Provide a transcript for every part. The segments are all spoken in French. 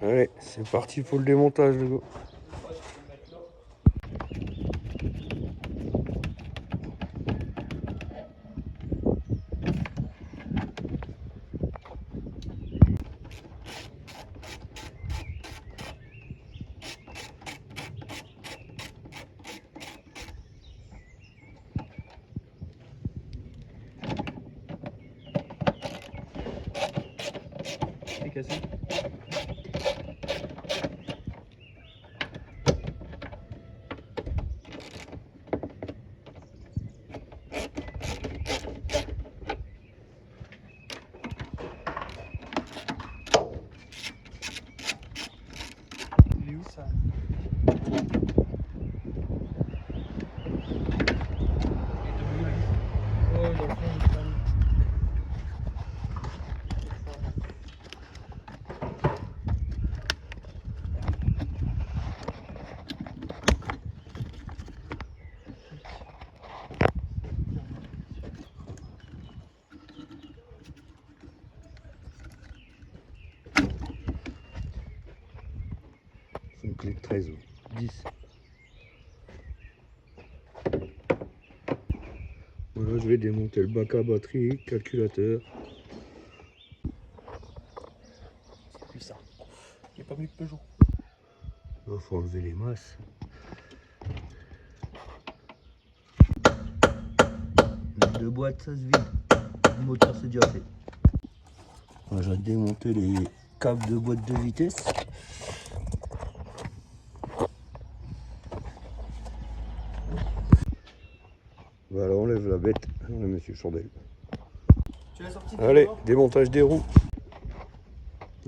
Allez, c'est parti pour le démontage, le gars. C'est cassé. Il est où ça? C'est une clé de 13, 10. Voilà, je vais démonter le bac à batterie, calculateur. C'est plus ça. Il n'y a pas mieux que Peugeot. Il faut enlever les masses. Les deux boîtes, ça se vide. Le moteur, c'est déjà fait. Moi, je vais démonter les câbles de boîte de vitesse. Voilà, on lève la bête. On la met sur chandelle. Tu l'as sorti? Allez, démontage des roues.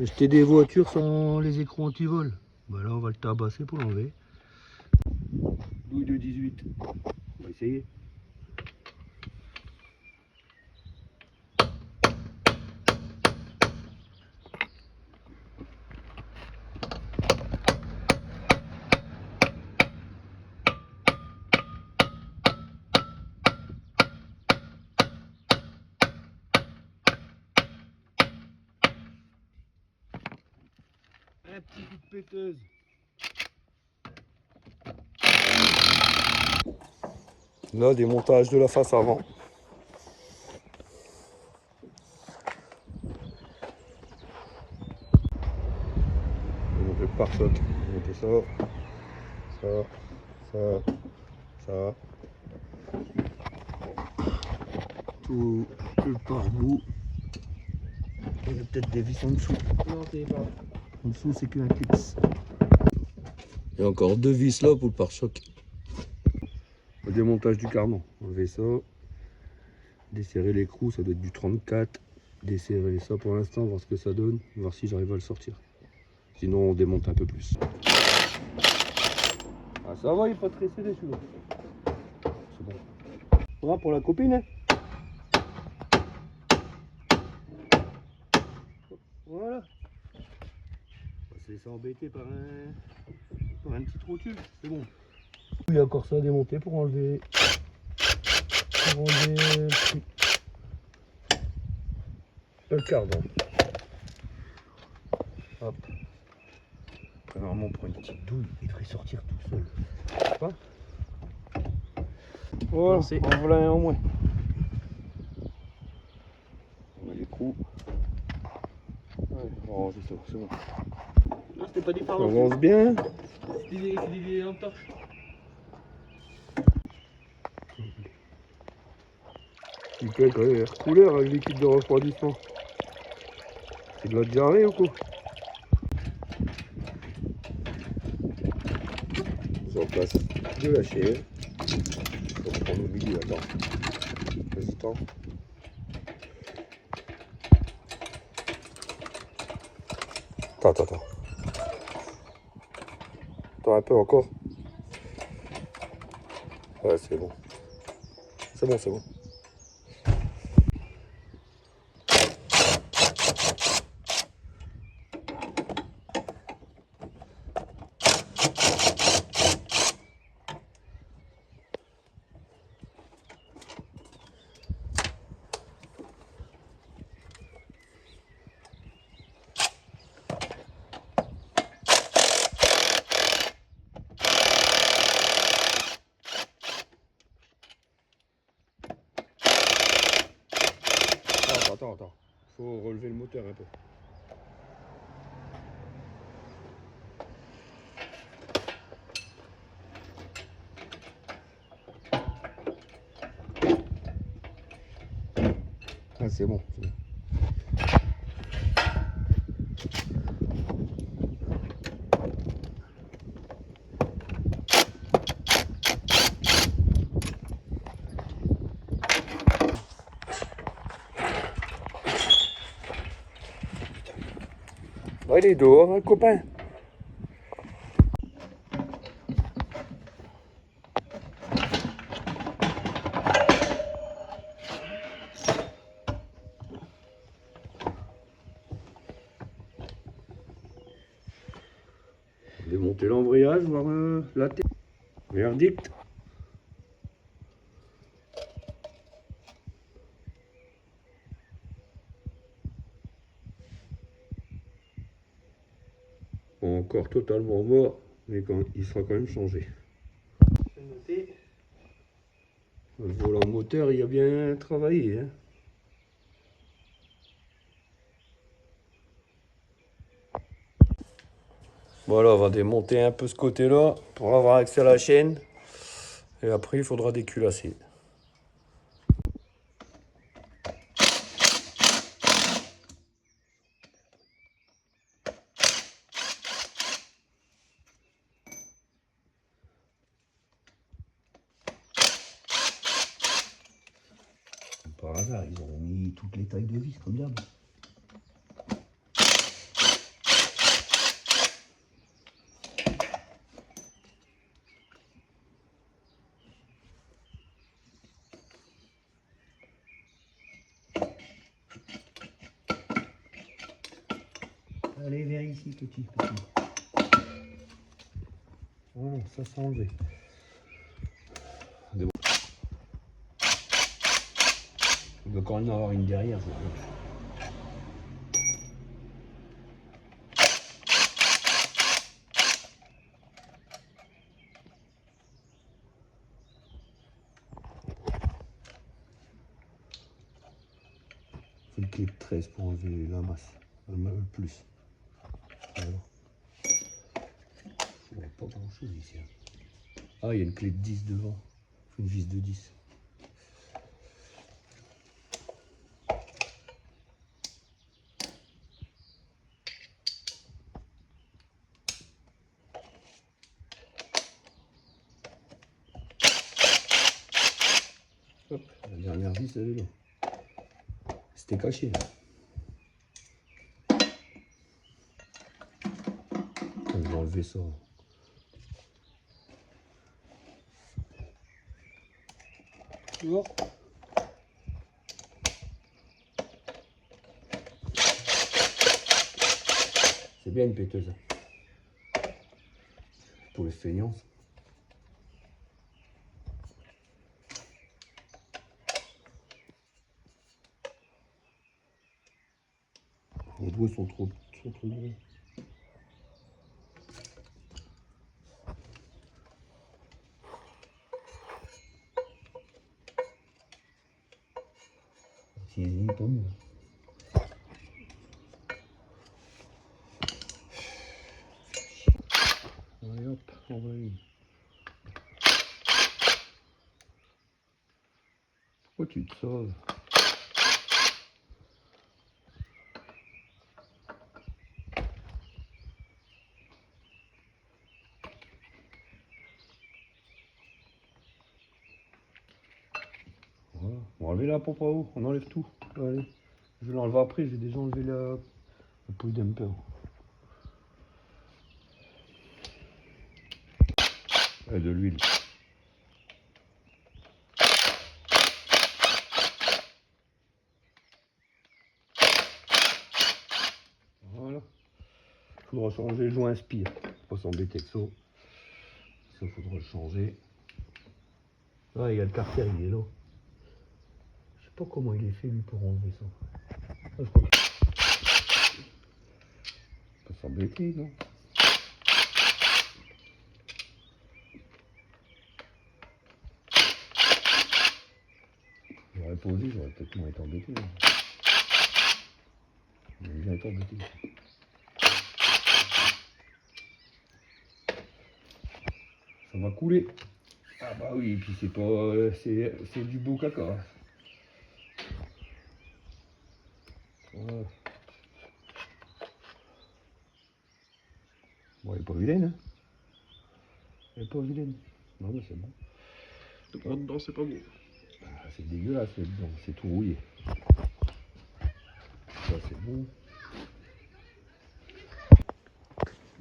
Acheter des voitures sans les écrans anti-vol. Bah là, on va le tabasser pour l'enlever. Douille de 18. On va essayer. Un petit coup de péteuse. Là, démontage de la face avant. Démonter le pare-choc. Démonter ça. Tout le pare-bout. Il y a peut-être des vis en dessous. Non, t'es pas. En dessous, c'est qu'un clips. Il y a encore deux vis là pour le pare-choc. Le démontage du cardan. Enlever ça. Desserrer l'écrou, ça doit être du 34. Desserrer ça pour l'instant, voir ce que ça donne. Voir si j'arrive à le sortir. Sinon, on démonte un peu plus. Ah, ça va, il n'est pas très serré celui-là. C'est bon. Voilà pour la copine. Hein. Voilà. On va se laisser embêter par un petit rotule. C'est bon. Il y a encore ça à démonter pour enlever. Le cardan. Hop. Normalement, pour une petite douille, il devrait sortir tout seul. Pas. Voilà, en voilà un au moins. On met l'écrou. Ouais, on va ranger ça, c'est bon. Non, c'était pas des phares. Ça avance bien. C'était des lampes torches. Il peut être l'air couleur avec l'équipe de refroidissement. C'est de la diarrhée ou quoi? C'est en place de la chair. On va prendre au milieu, attends. Vas-y, tends. Attends. Attends un peu encore. Ouais, c'est bon. C'est bon. moteur un peu. Ah, c'est bon. C'est bon. Ouais, il est dehors, hein, copain. Démonter l'embrayage, voir la tête. Verdict. Bon, encore totalement mort, mais quand, il sera quand même changé. Je vais noter. Le volant moteur, il a bien travaillé. Hein. Voilà, on va démonter un peu ce côté-là pour avoir accès à la chaîne. Et après, il faudra déculasser. Par hasard, ils ont mis toutes les tailles de vis comme d'hab. Allez, vers ici, petit. Voilà, ça s'est enlevé. Il doit quand même en avoir une derrière, je pense. Faut le clip 13 pour enlever la masse, le plus. Voilà. Il n'y a pas grand chose ici. Hein. Ah, il y a une clé de 10 devant. Faut une vis de 10. Hop, la dernière vis, elle est là. C'était caché. Là. On va enlever ça. Tu vois ? C'est bien une péteuse. Pour les feignants. Les doigts sont trop gros. C'est pas mieux. Allez hop, on va y. Pourquoi tu te sauves? Voilà. On va enlever la pompe à eau, on enlève tout. Allez. Je vais l'enlever après, j'ai déjà enlevé la pouille dumper. Et de l'huile. Voilà. Il faudra changer le joint Inspire. Faut pas s'embêter avec ça. Ça, faudra le changer. Ah, il y a le carter, il est là. Je sais pas comment il est fait lui pour enlever ça. Ah, je crois que... Pas s'embêter, non? J'aurais posé, j'aurais peut-être moins été embêté. Là. Il est encore bloqué. Ça va couler. Ah bah oui, et puis c'est pas... c'est du beau caca. Voilà. Bon, elle est pas vilaine, hein. Elle est pas vilaine. Non, mais c'est bon. Te prendre dedans, c'est pas bon. Ah, c'est dégueulasse, mais bon, c'est tout rouillé. Ça, c'est bon.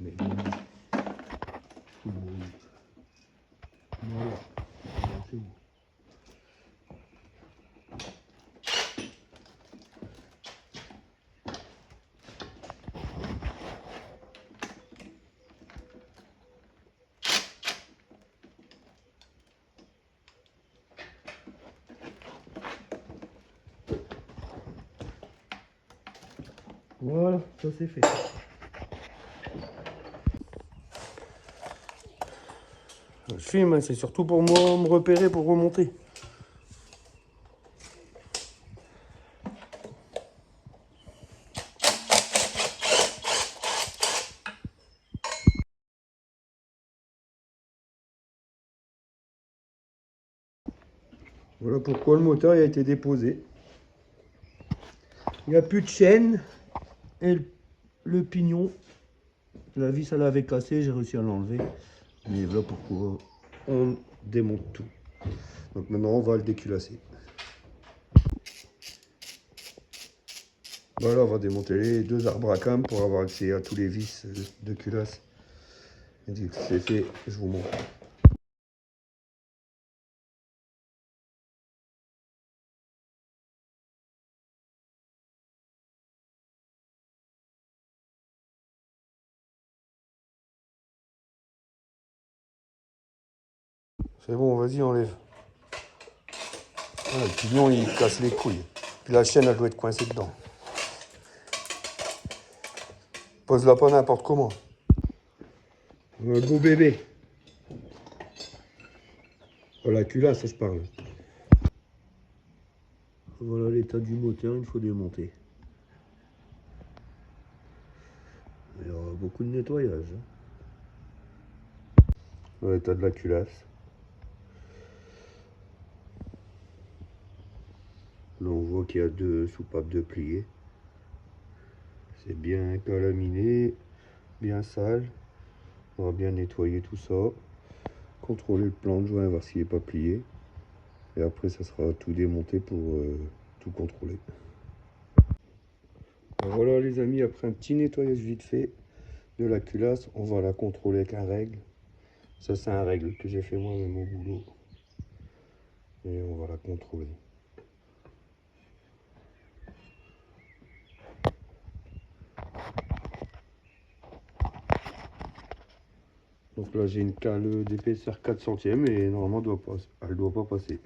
Mais bon, tout rouillé. Voilà. C'est bon. Voilà, ça c'est fait. Je filme, hein, c'est surtout pour moi me repérer pour remonter. Voilà pourquoi le moteur il a été déposé. Il n'y a plus de chaîne et le pignon, la vis elle avait cassé, j'ai réussi à l'enlever. Mais voilà pourquoi on démonte tout. Donc maintenant on va le déculasser. Voilà, on va démonter les deux arbres à cam pour avoir accès à tous les vis de culasse. Et dès que c'est fait, je vous montre. C'est bon, vas-y, enlève. Ah, le pignon, il casse les couilles. Puis la chaîne, elle doit être coincée dedans. Pose-la pas n'importe comment. Un beau bébé. Oh, la culasse, je parle. Voilà l'état du moteur, il faut démonter. Il y aura beaucoup de nettoyage. Voilà l'état de la culasse. Là, on voit qu'il y a deux soupapes de plié. C'est bien calaminé, bien sale. On va bien nettoyer tout ça. Contrôler le plan de joint, voir s'il n'est pas plié. Et après, ça sera tout démonté pour tout contrôler. Voilà les amis, après un petit nettoyage vite fait de la culasse, on va la contrôler avec un règle. Ça, c'est un règle que j'ai fait moi-même au boulot. Et on va la contrôler. Donc là, j'ai une cale d'épaisseur 4 centièmes et normalement, elle ne doit pas passer.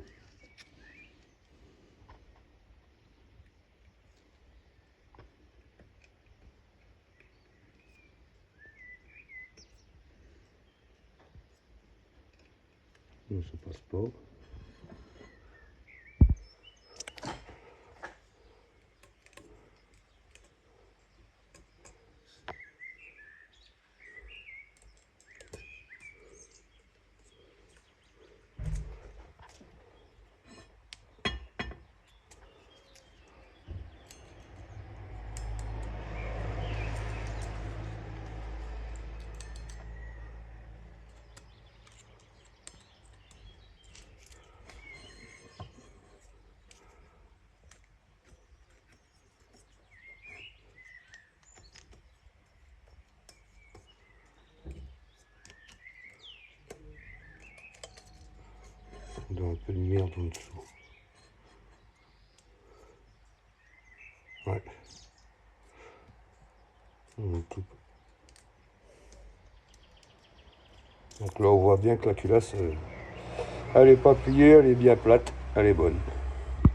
Non, ça passe pas. On doit un peu de merde en dessous. Ouais. Donc là, on voit bien que la culasse, elle n'est pas pliée, elle est bien plate, elle est bonne.